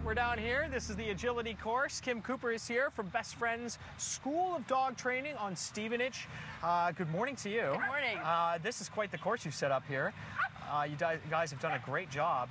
we're down here. This is the agility course. Kim Cooper is here from Best Friends School of Dog Training on Stevenage. Good morning to you. Good morning. This is quite the course you've set up here. You guys have done a great job.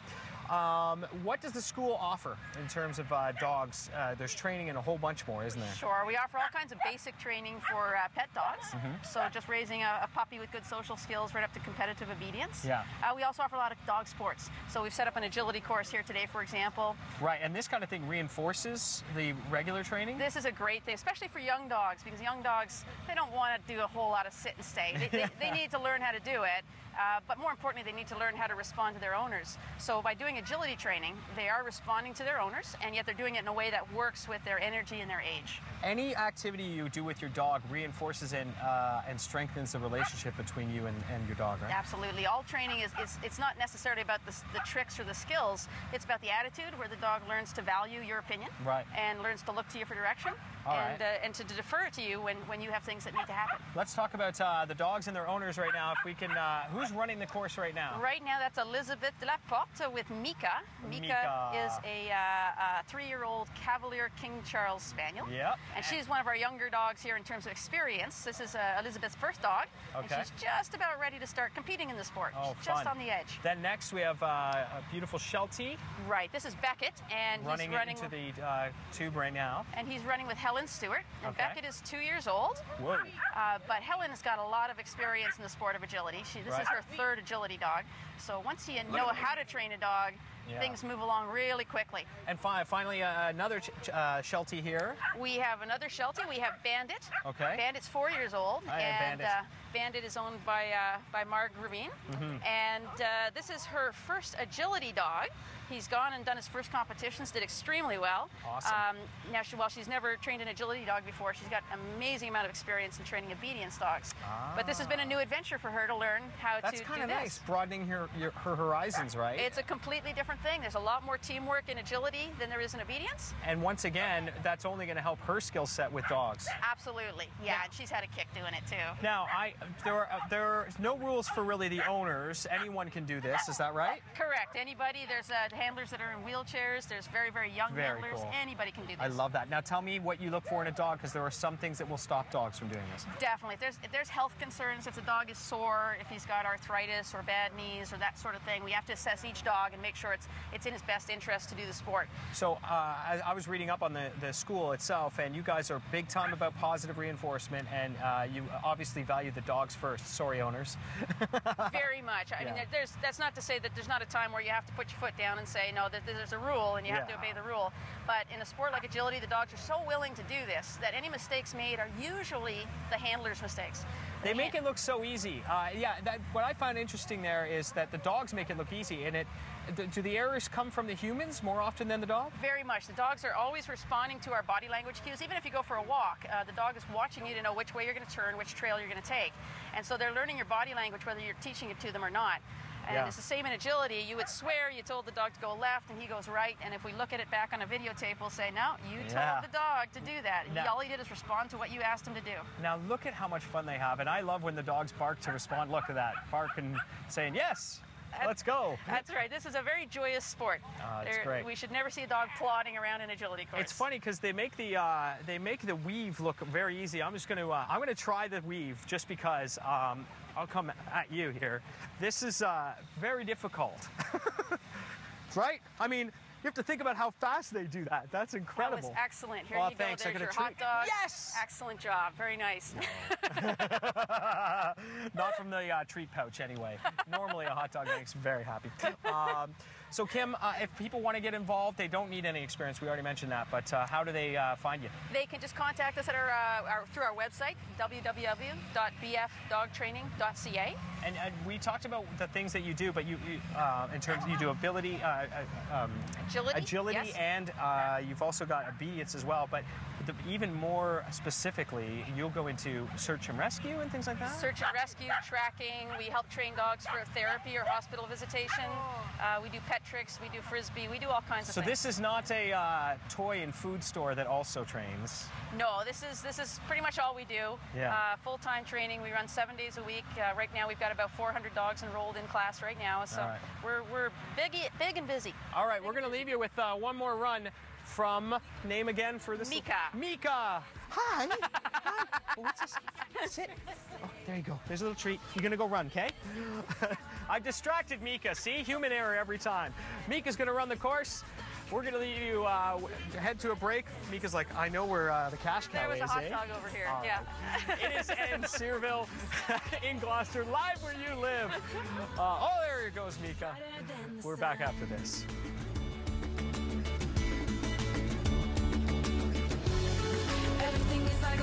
What does the school offer in terms of dogs? There's training and a whole bunch more, isn't there? Sure. We offer all kinds of basic training for pet dogs. So just raising a puppy with good social skills right up to competitive obedience. Yeah. We also offer a lot of dog sports. So we've set up an agility course here today, for example. Right, and this kind of thing reinforces the regular training? This is a great thing, especially for young dogs, because young dogs, they don't want to do a whole lot of sit and stay. They need to learn how to do it. But more importantly, they need to learn how to respond to their owners. So by doing agility training, they are responding to their owners, and yet they're doing it in a way that works with their energy and their age. Any activity you do with your dog reinforces and strengthens the relationship between you and your dog, right? Absolutely. All training it's not necessarily about the tricks or the skills. It's about the attitude, where the dog learns to value your opinion, right, and learns to look to you for direction, and to defer to you when you have things that need to happen. Let's talk about the dogs and their owners right now. If we can, who's running the course right now? Right now, that's Elizabeth Delaporte with Mika. Mika is a 3-year-old Cavalier King Charles Spaniel. Yep. And she's one of our younger dogs here in terms of experience. This is Elizabeth's first dog. Okay. And she's just about ready to start competing in the sport. Oh, she's fun. just on the edge. Then next we have a beautiful Sheltie. Right. This is Beckett, and he's running into the tube right now. And he's running with Helen Stewart. And okay. Beckett is 2 years old. Whoa. But Helen has got a lot of experience in the sport of agility. This is her third agility dog. So once you know how to train a dog, things move along really quickly. And finally, another Sheltie here. We have another Sheltie. We have Bandit. Okay. Bandit's 4 years old. And Bandit is owned by Marg Ravine. And this is her first agility dog. He's gone and done his first competitions, did extremely well. Awesome. Now, while she's never trained an agility dog before, she's got an amazing amount of experience in training obedience dogs. But this has been a new adventure for her to learn how to do this. That's kind of nice, broadening her horizons, right? It's a completely different thing. There's a lot more teamwork in agility than there is in obedience. And once again, that's only going to help her skill set with dogs. Absolutely. Yeah, and she's had a kick doing it too. Now, there are no rules for really the owners. Anyone can do this, is that right? Correct. Anybody. There's handlers that are in wheelchairs. There's very, very young handlers. Cool. Anybody can do this. I love that. Now tell me what you look for in a dog, because there are some things that will stop dogs from doing this. Definitely. If there's health concerns, if the dog is sore, if he's got arthritis or bad knees or that sort of thing, we have to assess each dog and make sure it's in his best interest to do the sport. So I was reading up on the school itself, and you guys are big time about positive reinforcement, and you obviously value the dogs first. Sorry, owners. Very much. I mean, that's not to say that there's not a time where you have to put your foot down and say, no, there's a rule and you have to obey the rule. But in a sport like agility, the dogs are so willing to do this that any mistakes made are usually the handler's mistakes. They make it look so easy. What I find interesting there is that the dogs make it look easy, and do the errors come from the humans more often than the dog? Very much. The dogs are always responding to our body language cues. Even if you go for a walk, the dog is watching you to know which way you're going to turn, which trail you're going to take. And so they're learning your body language whether you're teaching it to them or not. And it's the same in agility. You would swear you told the dog to go left and he goes right, and if we look at it back on a videotape, we'll say, no, you told the dog to do that. All he did is respond to what you asked him to do. Now look at how much fun they have, and I love when the dogs bark to respond. Look at that, barking, saying, yes, let's go. That's right. This is a very joyous sport. It's great. We should never see a dog plodding around an agility course. It's funny because they make the weave look very easy. I'm just going to try the weave just because I'll come at you here. This is very difficult, right? I mean, you have to think about how fast they do that. That's incredible. That was excellent. Here you thanks. go. There's your hot dog. Yes! Excellent job. Very nice. No. Not from the treat pouch, anyway. Normally, a hot dog makes me very happy. So, Kim, if people want to get involved, they don't need any experience. We already mentioned that. But how do they find you? They can just contact us at through our website, www.bfdogtraining.ca. And we talked about the things that you do, but you in terms you do agility, yes. And you've also got obedience as well. But even more specifically, you'll go into search and rescue and things like that? Search and rescue, tracking. We help train dogs for therapy or hospital visitation. We do pet pet tricks, we do frisbee, we do all kinds of So things. this is not a toy and food store that also trains. No, this is pretty much all we do. Yeah. Full-time training. We run 7 days a week. Right now we've got about 400 dogs enrolled in class right now. So All right. we're big and busy. All right, we're going to leave you with one more run from, name again for this? Mika. Mika. Hi. Hi. Oh, what's this? Sit. Oh, there you go. There's a little treat. You're going to go run, okay? I've distracted Mika. See? Human error every time. Mika's going to run the course. We're going to leave you head to a break. Mika's like, I know where the cash cow There was is, a hot eh? dog over here. All Yeah. right. It is in Searville, in Gloucester, live where you live. Oh, there goes Mika. We're back after this.